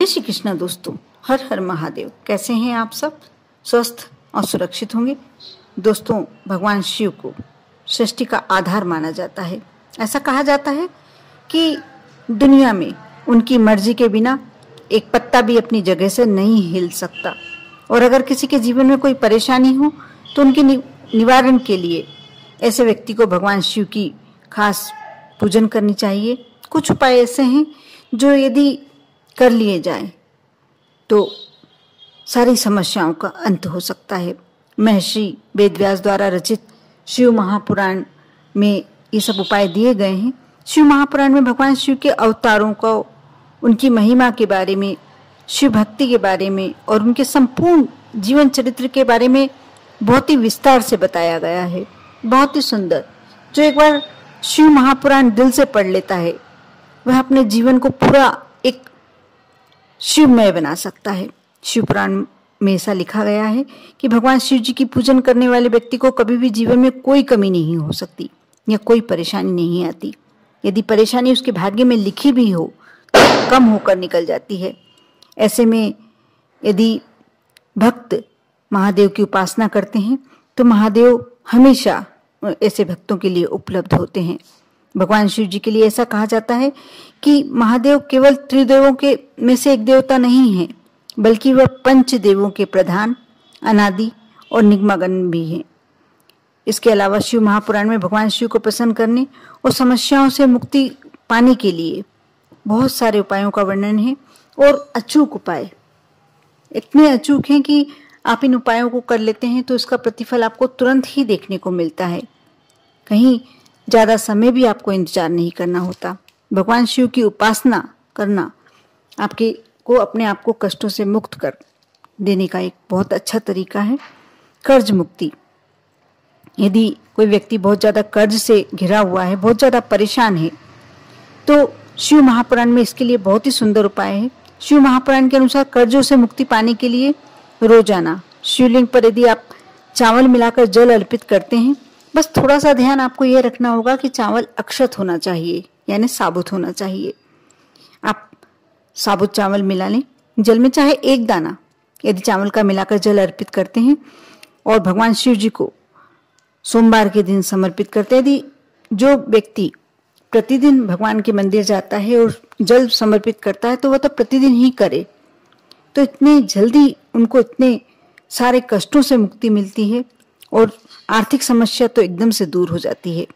जय श्री कृष्ण दोस्तों, हर हर महादेव। कैसे हैं आप सब? स्वस्थ और सुरक्षित होंगे। दोस्तों, भगवान शिव को सृष्टि का आधार माना जाता है। ऐसा कहा जाता है कि दुनिया में उनकी मर्जी के बिना एक पत्ता भी अपनी जगह से नहीं हिल सकता, और अगर किसी के जीवन में कोई परेशानी हो तो उनके निवारण के लिए ऐसे व्यक्ति को भगवान शिव की खास पूजन करनी चाहिए। कुछ उपाय ऐसे हैं जो यदि कर लिए जाए तो सारी समस्याओं का अंत हो सकता है। महर्षि वेदव्यास द्वारा रचित शिव महापुराण में ये सब उपाय दिए गए हैं। शिव महापुराण में भगवान शिव के अवतारों को, उनकी महिमा के बारे में, शिव भक्ति के बारे में और उनके संपूर्ण जीवन चरित्र के बारे में बहुत ही विस्तार से बताया गया है। बहुत ही सुंदर। जो एक बार शिव महापुराण दिल से पढ़ लेता है वह अपने जीवन को पूरा एक शिवमय बना सकता है। शिव पुराण में ऐसा लिखा गया है कि भगवान शिव जी की पूजन करने वाले व्यक्ति को कभी भी जीवन में कोई कमी नहीं हो सकती या कोई परेशानी नहीं आती। यदि परेशानी उसके भाग्य में लिखी भी हो तो कम होकर निकल जाती है। ऐसे में यदि भक्त महादेव की उपासना करते हैं तो महादेव हमेशा ऐसे भक्तों के लिए उपलब्ध होते हैं। भगवान शिव जी के लिए ऐसा कहा जाता है कि महादेव केवल त्रिदेवों के में से एक देवता नहीं है, बल्कि वह पंच देवों के प्रधान, अनादि और निगमागन भी हैं। इसके अलावा शिव महापुराण में भगवान शिव को प्रसन्न करने और समस्याओं से मुक्ति पाने के लिए बहुत सारे उपायों का वर्णन है, और अचूक उपाय इतने अचूक हैं कि आप इन उपायों को कर लेते हैं तो इसका प्रतिफल आपको तुरंत ही देखने को मिलता है। कहीं ज्यादा समय भी आपको इंतजार नहीं करना होता। भगवान शिव की उपासना करना आपके को अपने आप को कष्टों से मुक्त कर देने का एक बहुत अच्छा तरीका है। कर्ज मुक्ति। यदि कोई व्यक्ति बहुत ज्यादा कर्ज से घिरा हुआ है, बहुत ज्यादा परेशान है, तो शिव महापुराण में इसके लिए बहुत ही सुंदर उपाय है। शिव महापुराण के अनुसार कर्जों से मुक्ति पाने के लिए रोजाना शिवलिंग पर यदि आप चावल मिलाकर जल अर्पित करते हैं, बस थोड़ा सा ध्यान आपको यह रखना होगा कि चावल अक्षत होना चाहिए, यानी साबुत होना चाहिए। आप साबुत चावल मिला लें जल में, चाहे एक दाना यदि चावल का मिलाकर जल अर्पित करते हैं और भगवान शिव जी को सोमवार के दिन समर्पित करते हैं। यदि जो व्यक्ति प्रतिदिन भगवान के मंदिर जाता है और जल समर्पित करता है तो वह तो प्रतिदिन ही करे, तो इतने जल्दी उनको इतने सारे कष्टों से मुक्ति मिलती है और आर्थिक समस्या तो एकदम से दूर हो जाती है।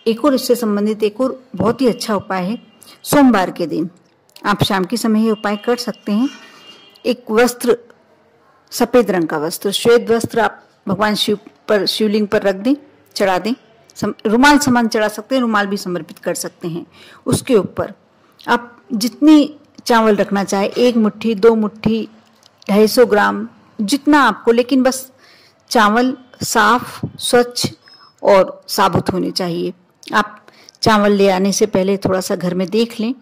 एक और इससे संबंधित एक और बहुत ही अच्छा उपाय है। सोमवार के दिन आप शाम के समय ये उपाय कर सकते हैं। एक वस्त्र, सफेद रंग का वस्त्र, श्वेत वस्त्र आप भगवान शिव पर, शिवलिंग पर रख दें, चढ़ा दें। रुमाल समान चढ़ा सकते हैं, रुमाल भी समर्पित कर सकते हैं। उसके ऊपर आप जितनी चावल रखना चाहे, 1 मुट्ठी, 2 मुट्ठी, 250 ग्राम, जितना आपको, लेकिन बस चावल साफ, स्वच्छ और साबुत होने चाहिए। आप चावल ले आने से पहले थोड़ा सा घर में देख लें,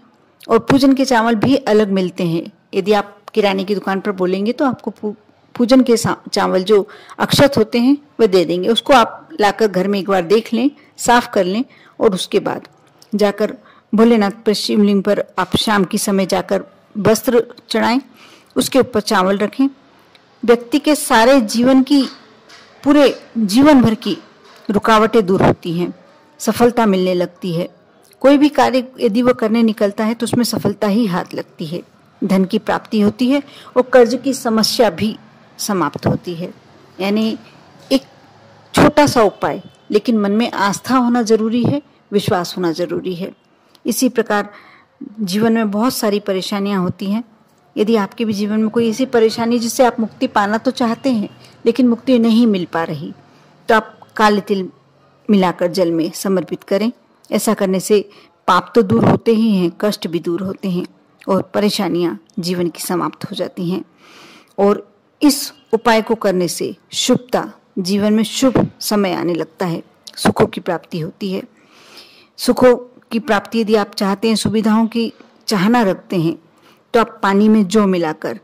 और पूजन के चावल भी अलग मिलते हैं। यदि आप किराने की दुकान पर बोलेंगे तो आपको पूजन के चावल जो अक्षत होते हैं वह दे देंगे। उसको आप लाकर घर में एक बार देख लें, साफ कर लें, और उसके बाद जाकर भोलेनाथ पर, शिवलिंग पर आप शाम की समय जाकर वस्त्र चढ़ाएं, उसके ऊपर चावल रखें। व्यक्ति के सारे जीवन की, पूरे जीवन भर की रुकावटें दूर होती हैं, सफलता मिलने लगती है। कोई भी कार्य यदि वो करने निकलता है तो उसमें सफलता ही हाथ लगती है, धन की प्राप्ति होती है और कर्ज की समस्या भी समाप्त होती है। यानी एक छोटा सा उपाय, लेकिन मन में आस्था होना जरूरी है, विश्वास होना जरूरी है। इसी प्रकार जीवन में बहुत सारी परेशानियां होती हैं। यदि आपके भी जीवन में कोई ऐसी परेशानी जिससे आप मुक्ति पाना तो चाहते हैं लेकिन मुक्ति नहीं मिल पा रही, तो आप काले तिल मिलाकर जल में समर्पित करें। ऐसा करने से पाप तो दूर होते ही हैं, कष्ट भी दूर होते हैं और परेशानियां जीवन की समाप्त हो जाती हैं। और इस उपाय को करने से शुभता, जीवन में शुभ समय आने लगता है, सुखों की प्राप्ति होती है। सुखों की प्राप्ति यदि आप चाहते हैं, सुविधाओं की चाहना रखते हैं, तो आप पानी में जौ मिलाकर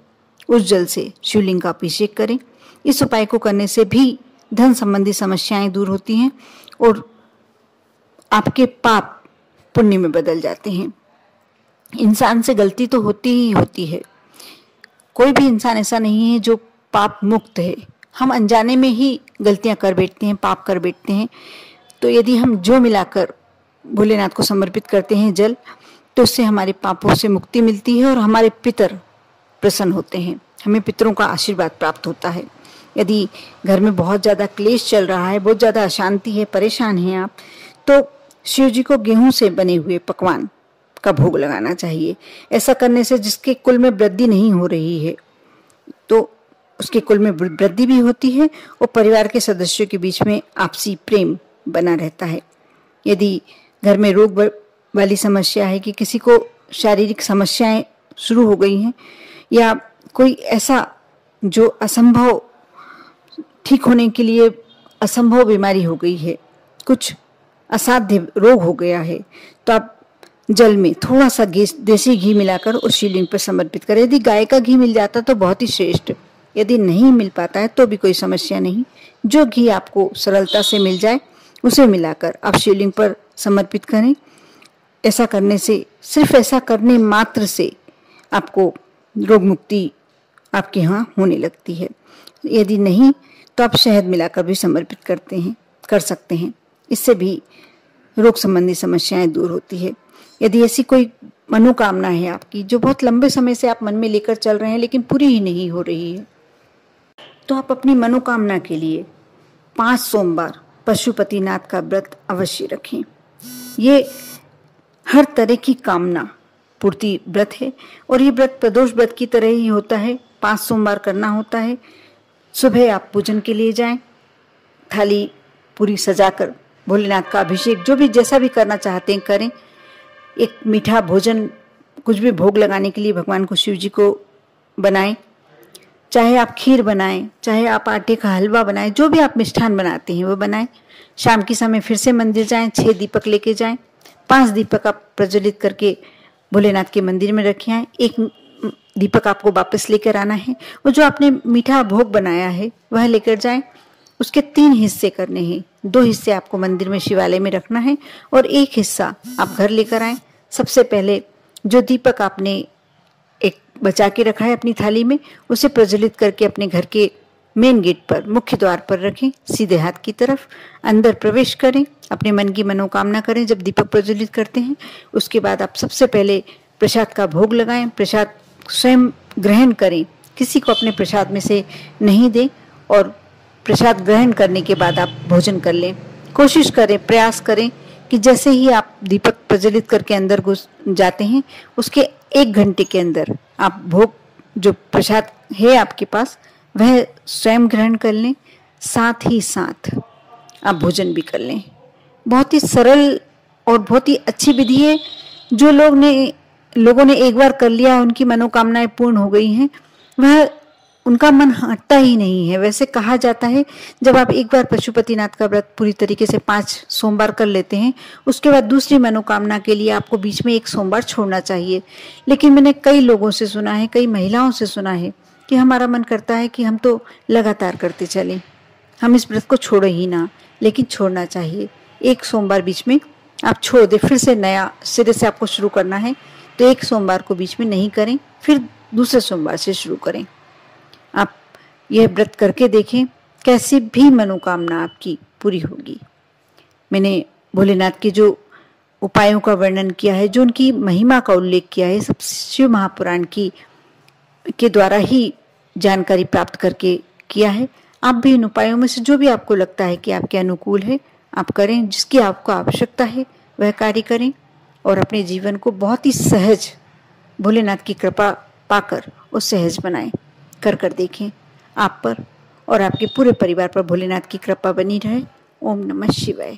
उस जल से शिवलिंग का अभिषेक करें। इस उपाय को करने से भी धन संबंधी समस्याएं दूर होती हैं और आपके पाप पुण्य में बदल जाते हैं। इंसान से गलती तो होती ही होती है, कोई भी इंसान ऐसा नहीं है जो पाप मुक्त है। हम अनजाने में ही गलतियां कर बैठते हैं, पाप कर बैठते हैं। तो यदि हम जो मिलाकर भोलेनाथ को समर्पित करते हैं जल, तो उससे हमारे पापों से मुक्ति मिलती है और हमारे पितर प्रसन्न होते हैं, हमें पितरों का आशीर्वाद प्राप्त होता है। यदि घर में बहुत ज़्यादा क्लेश चल रहा है, बहुत ज़्यादा अशांति है, परेशान हैं आप, तो शिव जी को गेहूं से बने हुए पकवान का भोग लगाना चाहिए। ऐसा करने से जिसके कुल में वृद्धि नहीं हो रही है, तो उसके कुल में वृद्धि भी होती है और परिवार के सदस्यों के बीच में आपसी प्रेम बना रहता है। यदि घर में रोग वाली समस्या है कि किसी को शारीरिक समस्याएं शुरू हो गई हैं, या कोई ऐसा जो असंभव ठीक होने के लिए असंभव बीमारी हो गई है, कुछ असाध्य रोग हो गया है, तो आप जल में थोड़ा सा देसी घी मिलाकर उस शिवलिंग पर समर्पित करें। यदि गाय का घी मिल जाता तो बहुत ही श्रेष्ठ, यदि नहीं मिल पाता है तो भी कोई समस्या नहीं। जो घी आपको सरलता से मिल जाए उसे मिलाकर आप शिवलिंग पर समर्पित करें। ऐसा करने से, सिर्फ ऐसा करने मात्र से आपको रोग मुक्ति आपके यहाँ होने लगती है। यदि नहीं तो आप शहद मिलाकर भी समर्पित कर सकते हैं। इससे भी रोग संबंधी समस्याएं दूर होती है। यदि ऐसी कोई मनोकामना है आपकी जो बहुत लंबे समय से आप मन में लेकर चल रहे हैं लेकिन पूरी ही नहीं हो रही है, तो आप अपनी मनोकामना के लिए 5 सोमवार पशुपतिनाथ का व्रत अवश्य रखें। ये हर तरह की कामना पूर्ति व्रत है और ये व्रत प्रदोष व्रत की तरह ही होता है। 5 सोमवार करना होता है। सुबह आप पूजन के लिए जाएं, थाली पूरी सजाकर भोलेनाथ का अभिषेक, जो भी जैसा भी करना चाहते हैं करें। एक मीठा भोजन, कुछ भी भोग लगाने के लिए भगवान को, शिव जी को बनाएं। चाहे आप खीर बनाएं, चाहे आप आटे का हलवा बनाएं, जो भी आप मिष्ठान बनाते हैं वो बनाएं। शाम के समय फिर से मंदिर जाएं, 6 दीपक लेके जाएं। 5 दीपक आप प्रज्वलित करके भोलेनाथ के मंदिर में रखे आए। 1 दीपक आपको वापस लेकर आना है और जो आपने मीठा भोग बनाया है वह लेकर जाएं। उसके 3 हिस्से करने हैं। 2 हिस्से आपको मंदिर में, शिवालय में रखना है और 1 हिस्सा आप घर लेकर आए। सबसे पहले जो दीपक आपने एक बचा के रखा है अपनी थाली में, उसे प्रज्वलित करके अपने घर के मेन गेट पर, मुख्य द्वार पर रखें, सीधे हाथ की तरफ। अंदर प्रवेश करें, अपने मन की मनोकामना करें जब दीपक प्रज्वलित करते हैं। उसके बाद आप सबसे पहले प्रसाद का भोग लगाएं। प्रसाद स्वयं ग्रहण करें, किसी को अपने प्रसाद में से नहीं दें और प्रसाद ग्रहण करने के बाद आप भोजन कर लें। कोशिश करें, प्रयास करें कि जैसे ही आप दीपक प्रज्वलित करके अंदर घुस जाते हैं, उसके 1 घंटे के अंदर आप भोग, जो प्रसाद है आपके पास, वह स्वयं ग्रहण कर लें। साथ ही साथ आप भोजन भी कर लें। बहुत ही सरल और बहुत ही अच्छी विधि है। जो लोगों ने एक बार कर लिया, उनकी मनोकामनाएं पूर्ण हो गई हैं, वह उनका मन हटता ही नहीं है। वैसे कहा जाता है जब आप एक बार पशुपतिनाथ का व्रत पूरी तरीके से 5 सोमवार कर लेते हैं, उसके बाद दूसरी मनोकामना के लिए आपको बीच में 1 सोमवार छोड़ना चाहिए। लेकिन मैंने कई लोगों से सुना है, कई महिलाओं से सुना है कि हमारा मन करता है कि हम तो लगातार करते चलें, हम इस व्रत को छोड़े ही ना। लेकिन छोड़ना चाहिए। 1 सोमवार बीच में आप छोड़ दें, फिर से नया सिरे से आपको शुरू करना है तो 1 सोमवार को बीच में नहीं करें, फिर दूसरे सोमवार से शुरू करें। आप यह व्रत करके देखें, कैसी भी मनोकामना आपकी पूरी होगी। मैंने भोलेनाथ के जो उपायों का वर्णन किया है, जो उनकी महिमा का उल्लेख किया है, सब शिव महापुराण के द्वारा ही जानकारी प्राप्त करके किया है। आप भी इन उपायों में से जो भी आपको लगता है कि आपके अनुकूल है, आप करें। जिसकी आपको आवश्यकता है वह कार्य करें और अपने जीवन को बहुत ही सहज, भोलेनाथ की कृपा पाकर उस सहज बनाएं। कर देखें, आप पर और आपके पूरे परिवार पर भोलेनाथ की कृपा बनी रहे। ओम नमः शिवाय।